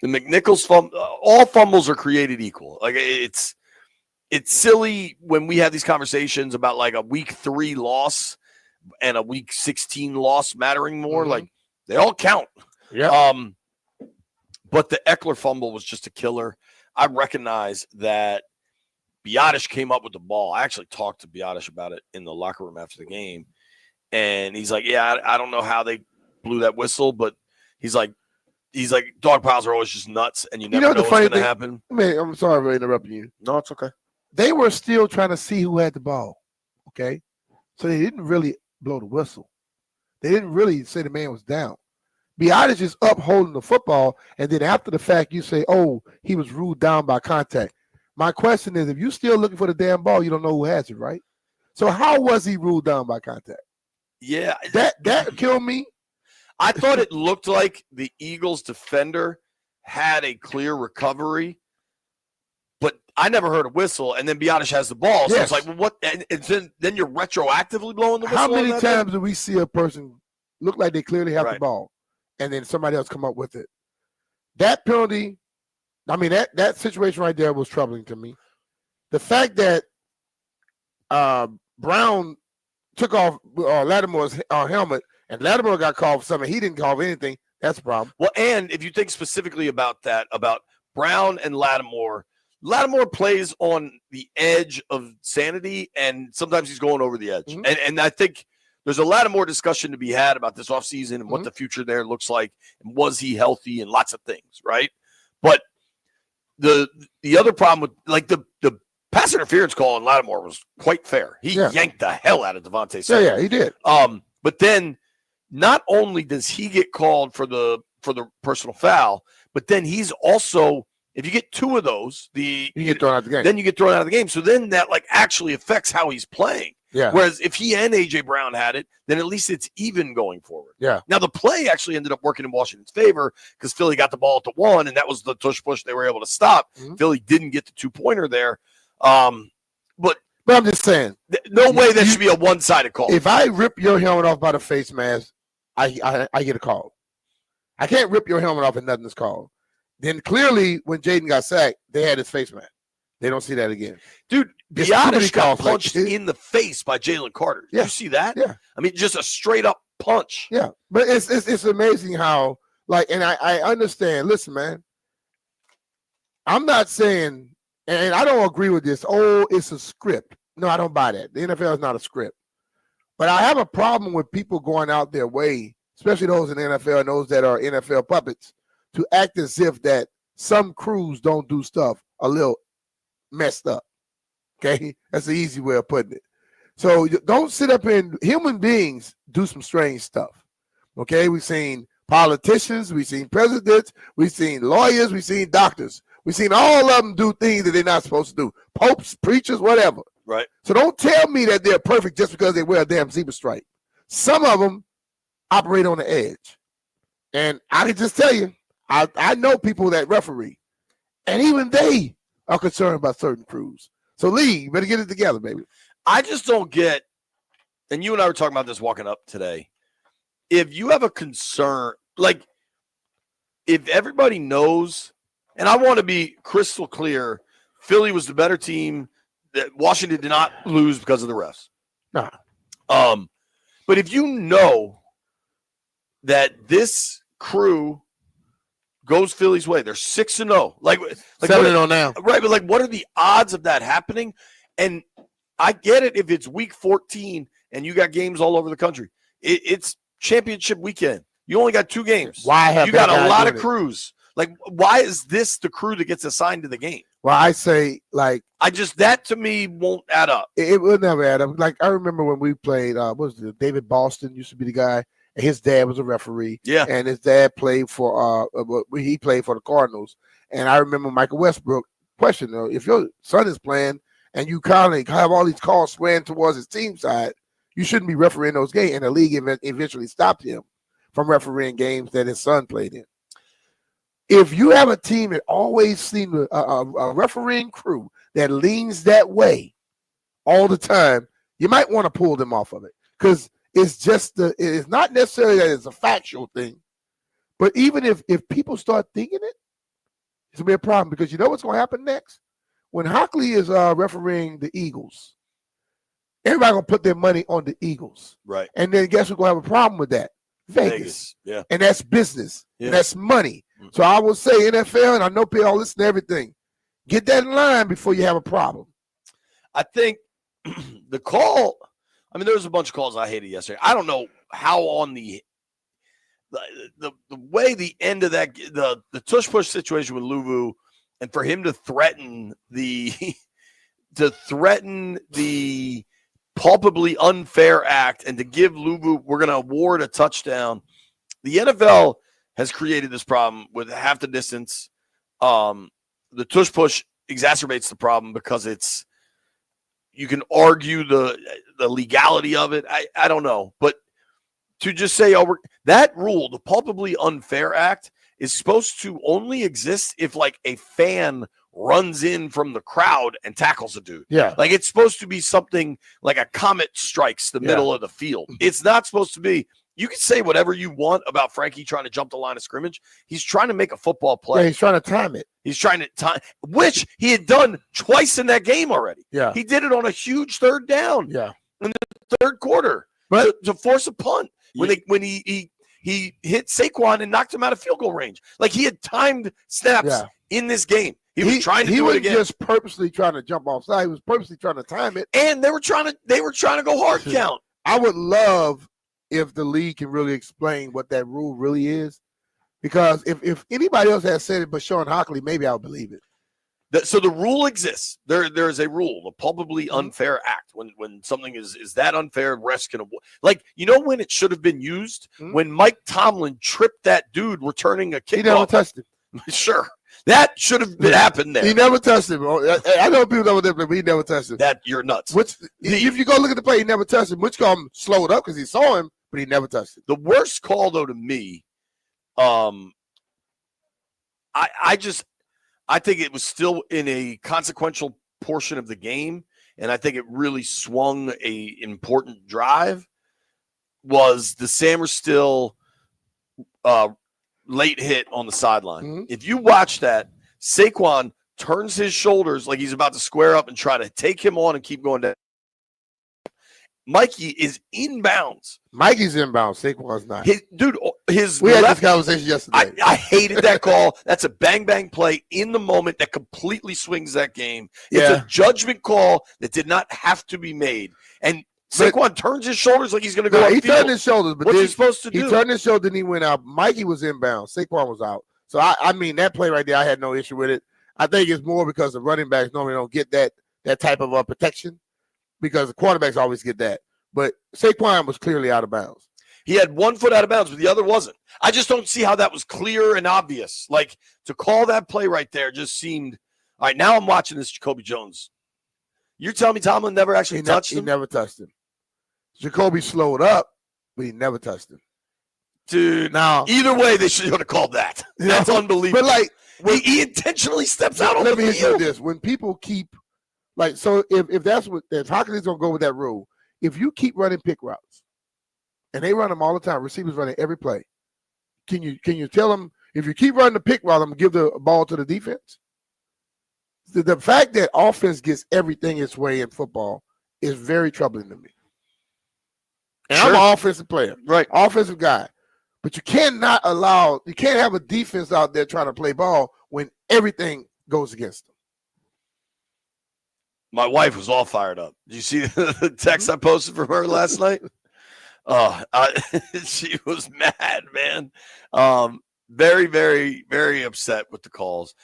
The McNichols all fumbles are created equal. Like it's silly when we have these conversations about like a week 3 loss and a week 16 loss mattering more. Mm-hmm. Like they all count. Yeah. But the Eckler fumble was just a killer. I recognize that Biadasz came up with the ball. I actually talked to Biadasz about it in the locker room after the game. And he's like, yeah, I don't know how they blew that whistle, but he's like, dog piles are always just nuts, and you never know what's going to happen. Man, I'm sorry for interrupting you. No, it's okay. They were still trying to see who had the ball, okay? So they didn't really blow the whistle. They didn't really say the man was down. Biadasz is up holding the football, and then after the fact, you say, oh, he was ruled down by contact. My question is, if you're still looking for the damn ball, you don't know who has it, right? So how was he ruled down by contact? Yeah. That killed me. I thought it looked like the Eagles defender had a clear recovery, but I never heard a whistle, and then Biadasz has the ball. So it's like, well, what? And then you're retroactively blowing the whistle. How many times do we see a person look like they clearly have the ball, and then somebody else come up with it? That penalty, I mean, that situation right there was troubling to me. The fact that Brown took off Lattimore's helmet, and Lattimore got called for something. He didn't call for anything. That's a problem. Well, and if you think specifically about that, about Brown and Lattimore plays on the edge of sanity, and sometimes he's going over the edge. Mm-hmm. And I think there's a Lattimore discussion to be had about this offseason and what the future there looks like, and was he healthy, and lots of things, right? But the other problem with, like, the pass interference call on Lattimore was quite fair. He yanked the hell out of Devontae Smith. Yeah, he did. But then not only does he get called for the personal foul, but then he's also, if you get 2 of those, you get thrown out of the game. Then you get thrown out of the game. So then that like actually affects how he's playing. Yeah. Whereas if he and A.J. Brown had it, then at least it's even going forward. Yeah. Now the play actually ended up working in Washington's favor because Philly got the ball at the 1, and that was the tush push they were able to stop. Mm-hmm. Philly didn't get the 2-pointer there. But I'm just saying, no way that should be a one-sided call. If I rip your helmet off by the face mask, I get a call. I can't rip your helmet off and nothing is called. Then clearly, when Jaden got sacked, they had his face mask. They don't see that again. Dude, Biadasz got punched in the face by Jalen Carter. Did you see that? Yeah. I mean, just a straight-up punch. Yeah, but it's amazing how, like, and I understand. Listen, man, I'm not saying, and I don't agree with this, oh, it's a script. No, I don't buy that. The NFL is not a script. But I have a problem with people going out their way, especially those in the NFL and those that are NFL puppets, to act as if that some crews don't do stuff a little messed up. Okay? That's the easy way of putting it. So don't sit up and human beings do some strange stuff. Okay? We've seen politicians, we've seen presidents, we've seen lawyers, we've seen doctors. We've seen all of them do things that they're not supposed to do. Popes, preachers, whatever. Right. So don't tell me that they're perfect just because they wear a damn zebra stripe. Some of them operate on the edge. And I can just tell you, I know people that referee, and even they are concerned about certain crews. So, Lee, you better get it together, baby. I just don't get, and you and I were talking about this walking up today, if you have a concern, like if everybody knows, and I want to be crystal clear, Philly was the better team. That Washington did not lose because of the refs. Nah. But if you know that this crew goes Philly's way, they're 6-0. Like 7-0 now. Right, but like what are the odds of that happening? And I get it if it's week 14 and you got games all over the country. It's championship weekend. You only got 2 games. Why have you got a lot of crews? Like, why is this the crew that gets assigned to the game? Well, I say, like, that to me won't add up. It will never add up. Like, I remember when we played, what was it? David Boston used to be the guy, and his dad was a referee. Yeah. And his dad played for, he played for the Cardinals. And I remember Michael Westbrook questioned, if your son is playing and you kind of have all these calls swaying towards his team side, you shouldn't be refereeing those games. And the league eventually stopped him from refereeing games that his son played in. If you have a team that always seems a refereeing crew that leans that way all the time, you might want to pull them off of it because it's not necessarily that it's a factual thing, but even if people start thinking it, It's going to be a problem because you know what's going to happen next? When Hockley is refereeing the Eagles, everybody going to put their money on the Eagles. Right. And then guess who's going to have a problem with that? Vegas. Yeah. And that's business. Yeah. And that's money. Mm-hmm. So I will say NFL, and I know people listen to everything, get that in line before you have a problem. I think the call, I mean, there was a bunch of calls I hated yesterday. I don't know how on the way the end of that, the tush push situation with Luvu, and for him to threaten the palpably unfair act and to give Luvu, we're going to award a touchdown. The NFL has created this problem with half the distance. The tush push exacerbates the problem because you can argue the legality of it. I don't know, but to just say, that rule, the palpably unfair act, is supposed to only exist if like a fan runs in from the crowd and tackles a dude. Yeah. Like it's supposed to be something like a comet strikes the middle of the field. It's not supposed to be. You can say whatever you want about Frankie trying to jump the line of scrimmage. He's trying to make a football play. Yeah, he's trying to time it. He's trying to time, which he had done twice in that game already. Yeah. He did it on a huge third down. Yeah. In the third quarter, but to force a punt when he hit Saquon and knocked him out of field goal range. Like he had timed snaps in this game. He was trying to do it again. He was just purposely trying to jump offside. He was purposely trying to time it. And they were trying to go hard count. I would love if the league can really explain what that rule really is. Because if anybody else has said it but Sean Hockley, maybe I'll believe it. So the rule exists. There is a rule, the palpably unfair act. When something is that unfair, refs can avoid. Like, you know when it should have been used? When Mike Tomlin tripped that dude returning a kickoff. He never touched him. Sure. That should have happened there. He never touched him. I know people know that, but he never touched him. That you're nuts. If you go look at the play, he never touched him. Which called him slowed up because he saw him, but he never touched him. The worst call, though, to me, I think it was still in a consequential portion of the game, and I think it really swung a important drive, was the Samerstill late hit on the sideline. If you watch that, Saquon turns his shoulders like he's about to square up and try to take him on and keep going down. Mikey is inbounds. Mikey's inbounds. Saquon's not. We had this conversation yesterday. I hated that call. That's a bang play in the moment that completely swings that game. It's a judgment call that did not have to be made. And Saquon turns his shoulders like he's going to go. He turned his shoulders, but what's he supposed to do? He turned his shoulder and he went out. Mikey was inbound. Saquon was out. So I mean that play right there, I had no issue with it. I think it's more because the running backs normally don't get that type of protection, because the quarterbacks always get that. But Saquon was clearly out of bounds. He had 1 foot out of bounds, but the other wasn't. I just don't see how that was clear and obvious. Like, to call that play right there just seemed – all right, now I'm watching this Jacoby Jones. You're telling me Tomlin never actually touched him? He never touched him. Jacoby slowed up, but he never touched him. Dude, now either way, they should have called that. That's unbelievable. But, like – he intentionally steps out on the field. Let me hit you this. When people keep – like, so if that's what – if Hockley's going to go with that rule, if you keep running pick routes, and they run them all the time, receivers running every play, can you tell them, if you keep running the pick route, I'm going to give the ball to the defense? The fact that offense gets everything its way in football is very troubling to me. And I'm an offensive player, right? Offensive guy. But you can't have a defense out there trying to play ball when everything goes against them. My wife was all fired up. Did you see the text I posted from her last night? She was mad, man. Very, very, very upset with the calls.